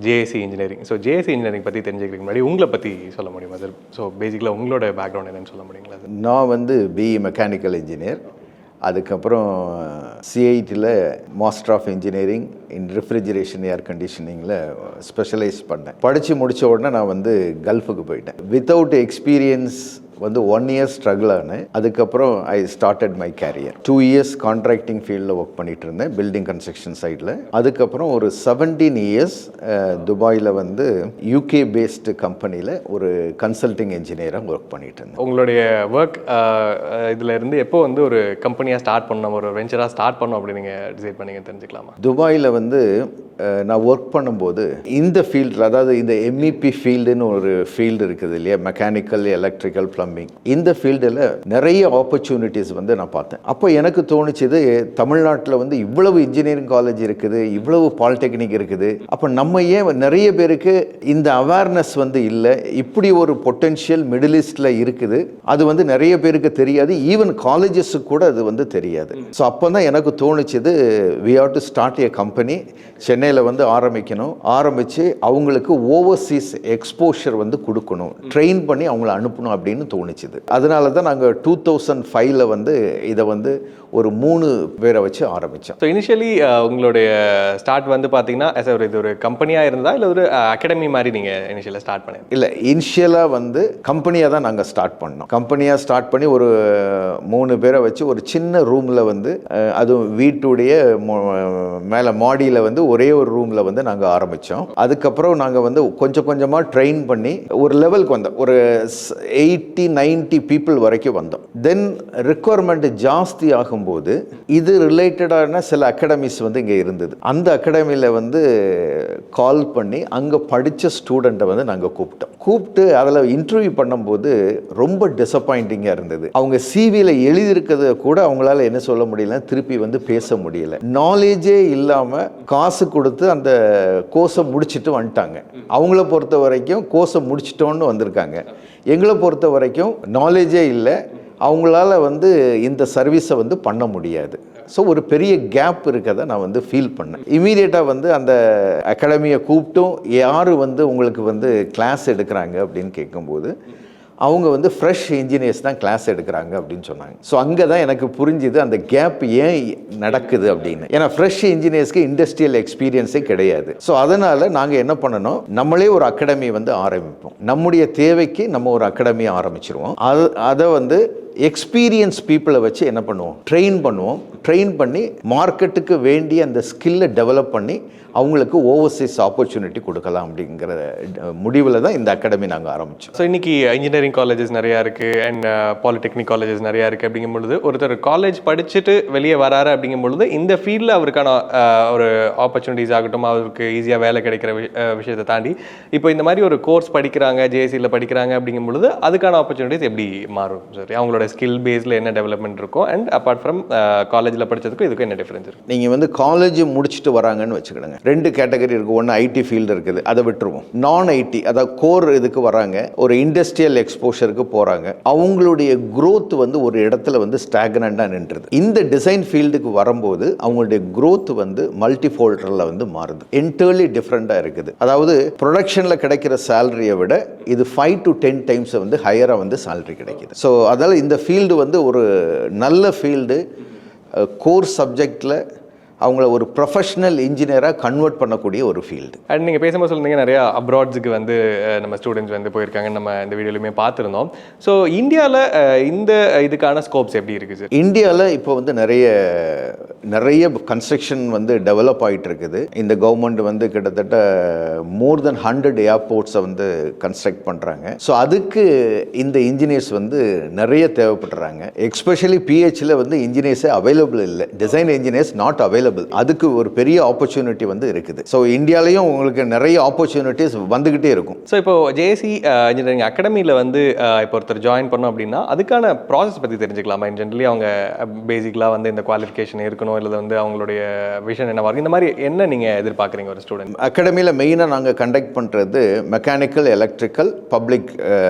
JSC engineering. So JSC engineering பற்றி தெரிஞ்சுக்கிறதுக்கு முன்னாடி உங்களை பற்றி சொல்ல முடியுமா சார்? ஸோ பேசிக்கலாக உங்களோட பேக்ரவுண்ட் என்னன்னு சொல்ல முடியுங்களா சார்? நான் வந்து பிஇ மெக்கானிக்கல் இன்ஜினியர், அதுக்கப்புறம் சிஐடியில் master of engineering in refrigeration air கண்டிஷனிங்கில் ஸ்பெஷலைஸ் பண்ணேன். படித்து முடித்த உடனே நான் வந்து கல்ஃபுக்கு போயிட்டேன். வித்தவுட் எக்ஸ்பீரியன்ஸ் வந்து 1 இயர் ஸ்ட்ரகிள் ஆனேன். அதுக்கப்புறம் I started my career. 2 years contracting ஃபீல்டில் ஒர்க் பண்ணிட்டு இருந்தேன், பில்டிங் கன்ஸ்ட்ரக்ஷன் சைடில். அதுக்கப்புறம் ஒரு 17 இயர்ஸ் துபாயில் வந்து யூகே பேஸ்டு கம்பெனியில் ஒரு கன்சல்டிங் இன்ஜினியராக ஒர்க் பண்ணிட்டு இருந்தேன். உங்களுடைய ஒர்க் இதில் இருந்து எப்போ வந்து ஒரு கம்பெனியாக ஸ்டார்ட் பண்ணோம், ஒரு வெஞ்சராக ஸ்டார்ட் பண்ணோம் அப்படின்னு நீங்கள் டிசைட் பண்ணீங்க தெரிஞ்சுக்கலாமா? துபாயில் வந்து நான் ஒர்க் பண்ணும்போது இந்த ஃபீல்டில், அதாவது இந்த எம்இபி ஃபீல்டுன்னு ஒரு ஃபீல்டு இருக்குது இல்லையா, மெக்கானிக்கல் எலக்ட்ரிக்கல் ப்ளம்பிங், இந்த ஃபீல்டில் நிறைய ஆப்பர்ச்சுனிட்டிஸ் வந்து நான் பார்த்தேன். அப்போ எனக்கு தோணுச்சுது தமிழ்நாட்டில் வந்து இவ்வளவு இன்ஜினியரிங் காலேஜ் இருக்குது, இவ்வளவு பாலிடெக்னிக் இருக்குது, அப்போ நம்ம ஏன் நிறைய பேருக்கு இந்த அவேர்னஸ் வந்து இல்லை, இப்படி ஒரு பொட்டென்ஷியல் மிடில் ஈஸ்டில் இருக்குது, அது வந்து நிறைய பேருக்கு தெரியாது, ஈவன் காலேஜஸுக்கு கூட அது வந்து தெரியாது. ஸோ அப்போ தான் எனக்கு தோணுச்சுது we have to start a company, சென்னையில் வந்து ஆரம்பித்து அவங்களுக்கு ஓவர்சீஸ் எக்ஸ்போஷர் வந்து கொடுக்கணும், ட்ரெயின் பண்ணி அவங்கள அனுப்பணும் அப்படின்னு தோணுச்சுது. அதனால தான் நாங்கள் 2005 வந்து இதை வந்து ஒரு 3 பேரை வச்சு ஆரம்பித்தோம். ஸோ இனிஷியலி உங்களுடைய ஸ்டார்ட் வந்து பார்த்தீங்கன்னா இது ஒரு கம்பெனியாக இருந்தால் இல்லை ஒரு அகாடமி மாதிரி நீங்கள் இனிஷியலாக ஸ்டார்ட் பண்ணி? இல்லை, இனிஷியலாக வந்து கம்பெனியாக தான் நாங்கள் ஸ்டார்ட் பண்ணோம். கம்பெனியாக ஸ்டார்ட் பண்ணி ஒரு 3 பேரை வச்சு ஒரு சின்ன ரூமில் வந்து, அதுவும் வீட்டுடைய மேலே மாடியில் வந்து ஒரே ஒரு ரூமில் வந்து நாங்கள் ஆரம்பித்தோம். அதுக்கப்புறம் நாங்கள் வந்து கொஞ்சம் கொஞ்சமாக ட்ரெயின் பண்ணி ஒரு லெவலுக்கு வந்தோம், ஒரு 80-90 பீப்புள் வரைக்கும் வந்தோம். தென் ரெக்குவயர்மெண்ட் ஜாஸ்தி ஆகும்போது இது ரிலேட்டடான சில அகாடமிஸ் வந்து இங்கே இருந்தது. அந்த அகாடமியில் வந்து கால் பண்ணி அங்கே படித்த ஸ்டூடெண்ட்டை வந்து நாங்கள் கூப்பிட்டு அதில் இன்டர்வியூ பண்ணும்போது ரொம்ப டிசப்பாயிண்டிங்காக இருந்தது. அவங்க சிவியில் எழுதியிருக்கிறத கூட அவங்களால என்ன சொல்ல முடியல, திருப்பி வந்து பேச முடியல. நாலேஜே இல்லாமல் காசு கொடுத்து அந்த கோர்ஸை முடிச்சுட்டு வந்துட்டாங்க. அவங்கள பொறுத்த வரைக்கும் கோர்ஸை முடிச்சிட்டோன்னு வந்திருக்காங்க. எங்களை பொறுத்த வரைக்கும் நாலேஜே இல்லை, அவங்களால வந்து இந்த சர்வீஸை வந்து பண்ண முடியாது. ஸோ ஒரு பெரிய கேப் இருக்கதை நான் வந்து ஃபீல் பண்ணேன். இமீடியட்டாக வந்து அந்த அகாடமியை கூப்பிட்டும் யார் வந்து உங்களுக்கு வந்து கிளாஸ் எடுக்கிறாங்க அப்படின்னு கேட்கும்போது அவங்க வந்து ஃப்ரெஷ் இன்ஜினியர்ஸ் தான் கிளாஸ் எடுக்கிறாங்க அப்படின்னு சொன்னாங்க. ஸோ அங்கே தான் எனக்கு புரிஞ்சுது அந்த கேப் ஏன் நடக்குது அப்படின்னு. ஏன்னா ஃப்ரெஷ் இன்ஜினியர்ஸ்க்கு இண்டஸ்ட்ரியல் எக்ஸ்பீரியன்ஸே கிடையாது. ஸோ அதனால் நாங்கள் என்ன பண்ணணும், நம்மளே ஒரு அகாடமி வந்து ஆரம்பிப்போம். நம்முடைய தேவைக்கு நம்ம ஒரு அகாடமி ஆரம்பிச்சிருவோம். அதை வந்து எக்ஸ்பீரியன்ஸ் பீப்புளை வச்சு என்ன பண்ணுவோம், ட்ரெயின் பண்ணுவோம். ட்ரெயின் பண்ணி மார்க்கெட்டுக்கு வேண்டிய அந்த ஸ்கில்லை டெவலப் பண்ணி அவங்களுக்கு ஓவர்சீஸ் ஆப்பர்ச்சுனிட்டி கொடுக்கலாம் அப்படிங்கிற முடிவில் தான் இந்த அகாடமி நாங்கள் ஆரம்பித்தோம். ஸோ இன்றைக்கி இன்ஜினியரிங் காலேஜஸ் நிறையா இருக்குது அண்ட் பாலிடெக்னிக் காலேஜஸ் நிறையா இருக்குது. அப்படிங்கும் பொழுது ஒருத்தர் காலேஜ் படிச்சுட்டு வெளியே வராரு அப்படிங்கும் பொழுது இந்த ஃபீல்டில் அவருக்கான ஒரு ஆப்பர்ச்சுனிட்டிஸ் ஆகட்டும், அவருக்கு ஈஸியாக வேலை கிடைக்கிற விஷயத்தை தாண்டி இப்போ இந்த மாதிரி ஒரு கோர்ஸ் படிக்கிறாங்க, ஜேஎஸ்சியில் படிக்கிறாங்க அப்படிங்கும் பொழுது அதுக்கான ஆப்பர்ச்சுனிட்டிஸ் எப்படி மாறும் சார்? அவங்களோட ஸ்கில் பேஸில் என்ன டெவலப்மெண்ட் இருக்கும் அண்ட் அப்பார்ட் ஃப்ரம் காலேஜில் படித்ததுக்கும் இதுக்கும் என்ன டிஃப்ரென்ஸ் இருக்குது? நீங்கள் வந்து காலேஜ் முடிச்சுட்டு வராங்கன்னு வச்சுக்கிடுங்க, 2 கேட்டகரி இருக்குது. ஒன்று ஐடி ஃபீல்டு இருக்குது, அதை விட்டுருவோம். நான் ஐடி அதாவது கோர் இதுக்கு வராங்க, ஒரு இண்டஸ்ட்ரியல் எக்ஸ்போஷருக்கு போகிறாங்க. அவங்களுடைய growth வந்து ஒரு இடத்துல வந்து ஸ்டாக்னண்டாக நின்றுது. இந்த டிசைன் ஃபீல்டுக்கு வரும்போது அவங்களுடைய growth வந்து மல்டிஃபோல்டரில் வந்து மாறுது, என்டர்லி டிஃப்ரெண்ட்டாக இருக்குது. அதாவது ப்ரொடக்ஷனில் கிடைக்கிற சேலரியை விட இது 5 to 10 டைம்ஸ் வந்து ஹையராக வந்து சேலரி கிடைக்கிது. ஸோ அதனால் இந்த ஃபீல்டு வந்து ஒரு நல்ல ஃபீல்டு. கோர் சப்ஜெக்டில் அவங்கள ஒரு ப்ரொஃபஷனல் இன்ஜினியராக கன்வெர்ட் பண்ணக்கூடிய ஒரு ஃபீல்டு. அண்ட் நீங்கள் பேசும்போது சொல்லுங்க நிறையா அப்ராட்ஸுக்கு வந்து நம்ம ஸ்டூடெண்ட்ஸ் வந்து போயிருக்காங்க, நம்ம இந்த வீடியோலையுமே பார்த்துருந்தோம். ஸோ இந்தியாவில் இந்த இதுக்கான ஸ்கோப்ஸ் எப்படி இருக்குது சார்? இந்தியாவில் இப்போ வந்து நிறைய கன்ஸ்ட்ரக்ஷன் வந்து டெவலப் ஆகிட்டு இருக்குது. இந்த கவர்மெண்ட் வந்து கிட்டத்தட்ட மோர் தென் 100 ஏர்போர்ட்ஸை வந்து கன்ஸ்ட்ரக்ட் பண்ணுறாங்க. ஸோ அதுக்கு இந்த இன்ஜினியர்ஸ் வந்து நிறைய தேவைப்படுறாங்க. எஸ்பெஷலி பிஹெச்சில் வந்து இன்ஜினியர்ஸே அவைலபிள் இல்லை, டிசைன் இன்ஜினியர்ஸ் நாட் அவைலபிள். அதுக்கு ஒரு பெரிய ஆப்பர்ச்சுனிட்டி வந்து இருக்குது. ஸோ இந்தியாலையும் உங்களுக்கு நிறைய ஆப்பர்ச்சுனிட்டிஸ் வந்துகிட்டே இருக்கும். ஸோ இப்போ ஜேஎஸ்சி இன்ஜினியரிங் அகாடமியில் வந்து இப்போ ஒருத்தர் ஜாயின் பண்ணோம் அப்படின்னா அதுக்கான ப்ராசஸ் பற்றி தெரிஞ்சுக்கலாமா? ஜென்ரலி அவங்க பேசிக்கலாக வந்து இந்த குவாலிஃபிகேஷன் இருக்கணும், இல்லை வந்து அவங்களுடைய விஷன் என்னவா இருக்கும், இந்த மாதிரி என்ன நீங்கள் எதிர்பார்க்குறீங்க ஒரு ஸ்டூடெண்ட்? அகாடமியில் மெயினாக நாங்கள் கண்டக்ட் பண்ணுறது mechanical, electrical, public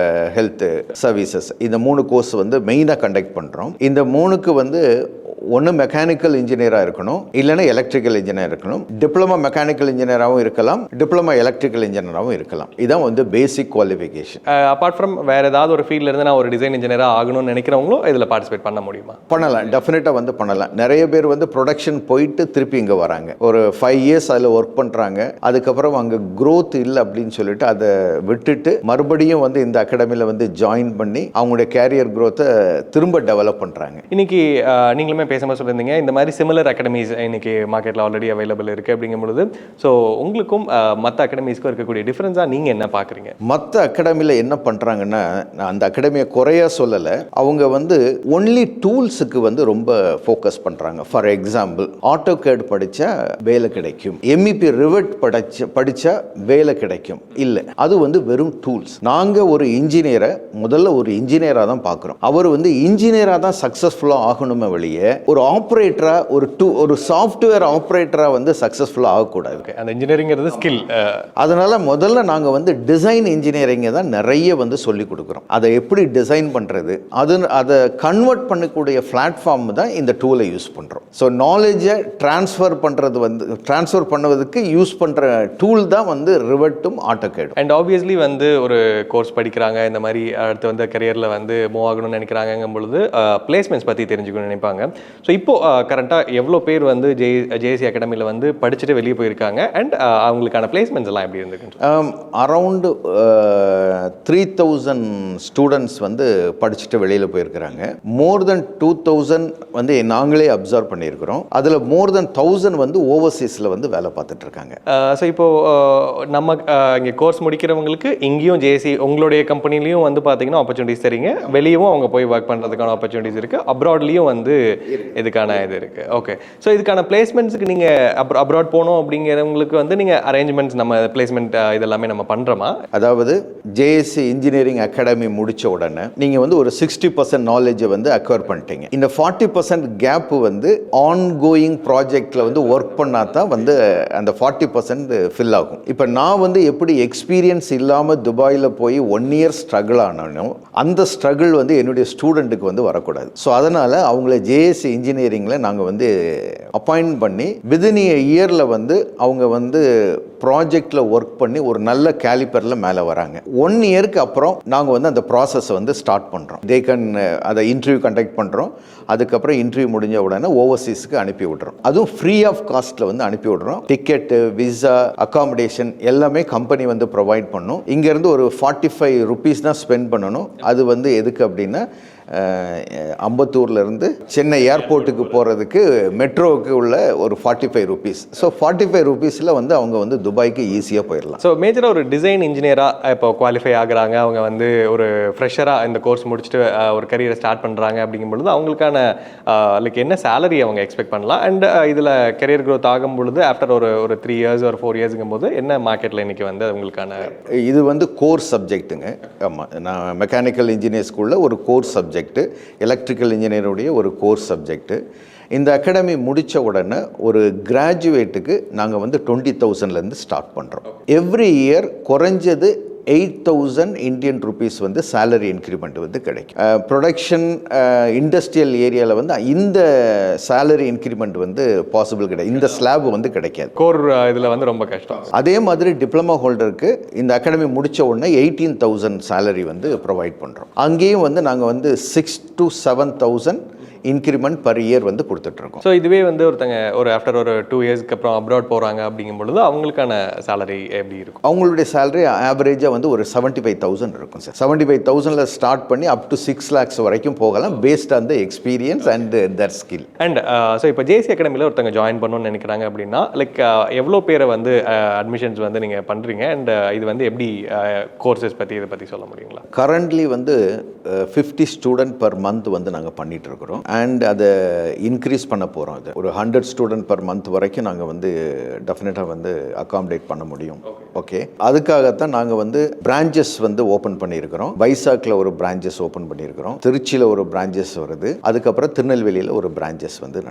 health services, இந்த 3 கோர்ஸ் வந்து மெயினாக கண்டக்ட் பண்ணுறோம். இந்த 3க்கு வந்து ஒன்று மெக்கானிக்கல் இன்ஜினியராக இருக்கணும், இல்லைன்னா எலக்ட்ரிக்கல் இன்ஜினியர் இருக்கணும். டிப்ளமா மெக்கானிக்கல் இன்ஜினியராகவும் இருக்கலாம், டிப்ளமா எலக்ட்ரிக்கல் இன்ஜினியராகவும் இருக்கலாம். இதுதான் வந்து பேசிக் குவாலிஃபிகேஷன். அப்பார்ட் ஃப்ரம் வேறு ஏதாவது ஒரு ஃபீல்டில் இருந்து நான் ஒரு டிசைன் இன்ஜினியராக ஆகணும்னு நினைக்கிறவங்களும் இதில் பார்ட்டிசிபேட் பண்ண முடியுமா? பண்ணலாம், டெஃபினட்டாக வந்து பண்ணலாம். நிறைய பேர் வந்து ப்ரொடக்ஷன் போயிட்டு திருப்பி இங்கே வராங்க, ஒரு 5 இயர்ஸ் அதில் ஒர்க் பண்ணுறாங்க. அதுக்கப்புறம் அங்கே growth இல்லை அப்படின்னு சொல்லிட்டு அதை விட்டுட்டு மறுபடியும் வந்து இந்த அகாடமியில் வந்து ஜாயின் பண்ணி அவங்களுடைய கேரியர் growth-ஐ திரும்ப டெவலப் பண்ணுறாங்க. இன்னைக்கு நீங்களுமே பேசும்போது சொல்லியிருந்தீங்க இந்த மாதிரி சிமிலர் அகாடமிஸ் இன்னைக்கு மார்க்கெட்டில் ஆல்ரெடி அவைலபிள் இருக்குது அப்படிங்கும் பொழுது ஸோ உங்களுக்கும் மற்ற அகாடமிஸ்க்கும் இருக்கக்கூடிய டிஃப்ரென்ஸாக நீங்கள் என்ன பார்க்குறீங்க? மற்ற அகாடமியில் என்ன பண்ணுறாங்கன்னா, நான் அந்த அகாடமியை குறையாக சொல்லலை, அவங்க வந்து ஒன்லி டூல்ஸுக்கு வந்து ரொம்ப ஃபோக்கஸ் பண்ணுறாங்க. ஃபார் எக்ஸாம்பிள் ஆட்டோகேட் படித்தா வேலை கிடைக்கும், எம்இபி ரிவர்ட் படித்தா வேலை கிடைக்கும், இல்லை, அது வந்து வெறும் டூல்ஸ். நாங்கள் ஒரு இன்ஜினியரை முதல்ல ஒரு இன்ஜினியராக தான் பார்க்குறோம். அவர் வந்து இன்ஜினியராக தான் சக்ஸஸ்ஃபுல்லாக ஆகணுமே வெளியே ஒரு ஆப்ரேட்டராக ஒரு சாஃப்ட்வேர் ஆப்ரேட்டராக வந்து சக்ஸஸ்ஃபுல்லாக ஆகக்கூடாது. அந்த இன்ஜினியரிங்கிறது ஸ்கில். அதனால் முதல்ல நாங்கள் வந்து டிசைன் இன்ஜினியரிங்கை தான் நிறைய வந்து சொல்லிக் கொடுக்குறோம். அதை எப்படி டிசைன் பண்ணுறது, அதை கன்வெர்ட் பண்ணக்கூடிய பிளாட்ஃபார்ம் தான் இந்த டூலை யூஸ் பண்ணுறோம். ஸோ நாலேஜை ட்ரான்ஸ்ஃபர் பண்ணுவதற்கு யூஸ் பண்ணுற டூல் தான் வந்து ரிவர்ட்டும் ஆட்டோகேடும். அண்ட் ஆப்வியஸ்லி வந்து ஒரு கோர்ஸ் படிக்கிறாங்க, இந்த மாதிரி அடுத்து வந்து கரியரில் வந்து மூவ் ஆகணும்னு நினைக்கிறாங்கும் பொழுது பிளேஸ்மெண்ட்ஸ் பற்றி தெரிஞ்சுக்கணும்னு நினைப்பாங்க. ஸோ இப்போ கரண்ட்டாக எவ்வளோ பேர் வந்து ஜேஎஸ்சி அகாடமியில் வந்து படிச்சுட்டு வெளியே போயிருக்காங்க அண்ட் அவங்களுக்கான பிளேஸ்மெண்ட்ஸ் எல்லாம் எப்படி இருந்துருக்கு? அரவுண்டு 3000 ஸ்டூடெண்ட்ஸ் வந்து படிச்சுட்டு வெளியில் போயிருக்கிறாங்க. மோர் தென் 2000 வந்து நாங்களே அப்சர்வ் பண்ணியிருக்கிறோம். அதில் மோர் தென் 1000 வந்து ஓவர்சீஸில் வந்து வேலை பார்த்துட்டு இருக்காங்க. ஸோ இப்போது நம்ம இங்கே கோர்ஸ் முடிக்கிறவங்களுக்கு இங்கேயும் ஜேஎஸ்சி உங்களுடைய கம்பெனிலையும் வந்து பார்த்தீங்கன்னா ஆப்பர்ச்சுனிட்டிஸ் தரீங்க, வெளியவும் அவங்க போய் ஒர்க் பண்ணுறதுக்கான ஆப்பர்ச்சுனிட்டிஸ் இருக்குது, அப்ராட்லேயும் வந்து இதுக்கான இது இருக்குது. ஓகே, ஸோ இதுக்கான பிளேஸ்மெண்ட்ஸுக்கு நீங்கள் அப்ராட் போகணும் அப்படிங்கிறவங்களுக்கு வந்து நீங்கள் அரேஞ்ச்மெண்ட்ஸ் நம்ம பிளேஸ்மெண்ட் இதெல்லாமே நம்ம பண்ணுறோமா? அதாவது ஜேஎஸ்சி இன்ஜினியரிங் அகாடமி முடித்த உடனே நீங்கள் வந்து ஒரு 60% நாலேஜை வந்து அக்வயர் பண்ணிட்டீங்க. இந்த 40% கேப்பு வந்து ஆன்கோயிங் ப்ராஜெக்டில் வந்து ஒர்க் பண்ணால் தான் வந்து அந்த 40% ஃபில் ஆகும். இப்போ நான் வந்து எப்படி எக்ஸ்பீரியன்ஸ் இல்லாமல் துபாயில் போய் 1 இயர் ஸ்ட்ரகிள் ஆனாலும் அந்த ஸ்ட்ரகிள் வந்து என்னுடைய ஸ்டூடெண்ட்டுக்கு வந்து வரக்கூடாது. ஸோ அதனால் அவங்கள ஜேஎஸ்சி இன்ஜினியரிங்கில் நாங்கள் வந்து அப்பாயிண்ட் பண்ணி விதின் இயரில் வந்து அவங்க வந்து ப்ராஜெக்டில் ஒர்க் பண்ணி ஒரு நல்ல கேலிப்பரில் மேலே வராங்க. 1 இயருக்கு அப்புறம் நாங்கள் வந்து அந்த ப்ராசஸை வந்து ஸ்டார்ட் பண்ணுறோம். தே கேன் அதை இன்டர்வியூ கண்டக்ட் பண்ணுறோம். அதுக்கப்புறம் இன்டர்வியூ முடிஞ்ச உடனே ஓவர்சீஸ்க்கு அனுப்பி விட்றோம். அதுவும் ஃப்ரீ ஆஃப் காஸ்ட்டில் வந்து அனுப்பி விட்றோம். டிக்கெட்டு, விசா, அகாமடேஷன் எல்லாமே கம்பெனி வந்து ப்ரொவைட் பண்ணும். இங்கேருந்து ஒரு 45 rupees தான் ஸ்பெண்ட் பண்ணணும். அது வந்து எதுக்கு அப்படின்னா அம்பத்தூர்லேருந்து சென்னை ஏர்போர்ட்டுக்கு போகிறதுக்கு மெட்ரோவுக்கு உள்ள ஒரு 45 rupees. ஸோ 45 rupeesல வந்து அவங்க வந்து துபாய்க்கு ஈஸியாக போயிடலாம். ஸோ மேஜராக ஒரு டிசைன் இன்ஜினியராக இப்போ குவாலிஃபை ஆகுறாங்க, அவங்க வந்து ஒரு ஃப்ரெஷராக இந்த கோர்ஸ் முடிச்சுட்டு ஒரு கரியரை ஸ்டார்ட் பண்ணுறாங்க அப்படிங்கும் பொழுது அவங்களுக்கான லைக் என்ன சேலரி அவங்க எக்ஸ்பெக்ட் பண்ணலாம், அண்ட் இதில் கரியர் க்ரோத் ஆகும் பொழுது ஆஃப்டர் ஒரு 3 years ஒரு 4 yearsங்கும் போது என்ன மார்க்கெட்டில் இன்றைக்கி வந்து அவங்களுக்கான இது வந்து கோர் சப்ஜெக்ட்டுங்க. ஆமாம், நான் மெக்கானிக்கல் இன்ஜினியர் ஸ்கூலில் ஒரு கோர் சப்ஜெக்ட், எலக்ட்ரிக்கல் இன்ஜினியருடைய ஒரு கோர்ஸ் சப்ஜெக்ட். இந்த அகாடமி முடித்த உடனே ஒரு கிராஜுவேட்டுக்கு நாங்கள் வந்து 20,000லேருந்து ஸ்டார்ட் பண்ணுறோம். எவ்ரி இயர் குறைஞ்சது 8,000 இந்தியன் ருபீஸ் வந்து சேலரி இன்க்ரிமெண்ட் வந்து கிடைக்கும். ப்ரொடக்ஷன் இண்டஸ்ட்ரியல் ஏரியாவில் வந்து இந்த சேலரி இன்க்ரிமெண்ட் வந்து பாசிபிள் கிடையாது. இந்த ஸ்லாப் வந்து கிடைக்காது. கோர் இதில் வந்து ரொம்ப கஷ்டம். அதே மாதிரி டிப்ளமா ஹோல்டருக்கு இந்த அகாடமி முடித்த உடனே 18,000 சேலரி வந்து ப்ரொவைட் பண்ணுறோம். அங்கேயும் வந்து நாங்கள் வந்து 6,000 to 7,000 இன்க்ரிமெண்ட் பர் இயர் வந்து கொடுத்துட்ருக்கோம். ஸோ இதுவே வந்து ஒருத்தங்க ஒரு ஆஃப்டர் ஒரு 2 yearsக்கு அப்புறம் அப்ராட் போகிறாங்க அப்படிங்கும் பொழுது அவங்களுக்கான சேலரி எப்படி இருக்கும்? அவங்களுடைய சேலரி ஆவரேஜாக வந்து ஒரு 75,000 இருக்கும் சார். 75,000ல் ஸ்டார்ட் பண்ணி அப் டு 6 lakhs வரைக்கும் போகலாம், based on the experience and their skill. And so இப்போ ஜேசி அகாடமியில் ஒருத்தங்க ஜாயின் பண்ணணும்னு நினைக்கிறாங்க அப்படின்னா லைக் எவ்வளோ பேரை வந்து அட்மிஷன்ஸ் வந்து நீங்கள் பண்ணுறீங்க, அண்ட் இது வந்து எப்படி கோர்சஸ் பற்றி இதை பற்றி சொல்ல முடியுங்களா? கரண்ட்லி வந்து 50 student per month வந்து நாங்கள் பண்ணிகிட்டு இருக்கிறோம். அண்ட் அதை இன்க்ரீஸ் பண்ண போகிறோம். அது ஒரு 100 student per month வரைக்கும் நாங்கள் வந்து டெஃபினட்டாக வந்து அகாமடேட் பண்ண முடியும். ஓகே, அதுக்காகத்தான் நாங்கள் வந்து பிரான்ச்சஸ் வந்து ஓப்பன் பண்ணியிருக்கிறோம். வைசாக்கில் ஒரு பிரான்ச்சஸ் ஓப்பன் பண்ணியிருக்கிறோம், திருச்சியில் ஒரு பிரான்ச்சஸ் வருது, அதுக்கப்புறம் திருநெல்வேலியில் ஒரு பிரான்ச்சஸ் வந்து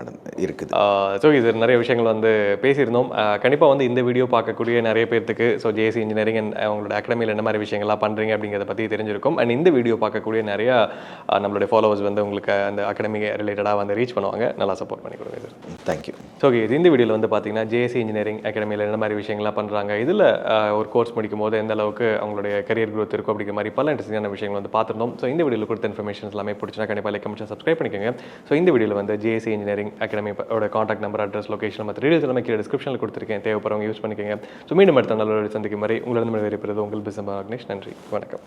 இருக்குது. ஸோ இது நிறைய விஷயங்கள் வந்து பேசியிருந்தோம். கண்டிப்பாக வந்து இந்த வீடியோ பார்க்கக்கூடிய நிறைய பேர்த்துக்கு ஸோ ஜேசி இன்ஜினியரிங் அண்ட் அவங்களோட அகாடமியில் என்ன மாதிரி விஷயங்கள்லாம் பண்ணுறீங்க அப்படிங்கிறத பற்றி தெரிஞ்சிருக்கும். அண்ட் இந்த வீடியோ பார்க்கக்கூடிய நிறையா நம்மளுடைய ஃபாலோவர்ஸ் வந்து உங்களுக்கு அந்த அகாடமி ரிலேட்டடாக வந்து ரீச் பண்ணுவாங்க. நல்லா சப்போர்ட் பண்ணி கொடுங்க சார். தேங்க்யூ. ஸோ இந்த வீடியோவில் வந்து பார்த்தீங்கன்னா ஜேசி இன்ஜினியரிங் அகாடமியில் என்ன மாதிரி விஷயங்கள்லாம் பண்ணுறாங்க, இதில் ஒரு கோர்ஸ் முடிக்கும் போது எந்த அளவுக்கு அவங்களுடைய கரியர் க்ரோத் இருக்கும் அப்படிங்கிற மாதிரி பல இன்ட்ரெஸ்டிங்கான விஷயங்கள் வந்து பார்த்துருந்தோம். ஸோ இந்த வீடியோவில் கொடுத்த இன்ஃபர்மேஷன்ஸ் எல்லாமே பிடிச்சினா கண்டிப்பாக லைக் கமெண்ட் சப்ஸ்கிரைப் பண்ணிக்கோங்க. ஸோ இந்த வீடியோவில் வந்து ஜேசி இன்ஜினியரிங் அகாடமியோட காண்டாக்ட் நம்பர், அட்ரஸ், லொகேஷன் மற்ற டீடைல்ஸ் எல்லாமே கீழே டிஸ்கிரிப்ஷனில் கொடுத்துருக்கேன். தேவைப்படுறவங்க யூஸ் பண்ணிக்கோங்க. ஸோ மீண்டும் அடுத்த நல்ல சந்திக்கும் வரை உங்களிடம் வெளியிருப்பது உங்கள் பிஸ்னஸ் ஆர்கனைஸ். நன்றி, வணக்கம்.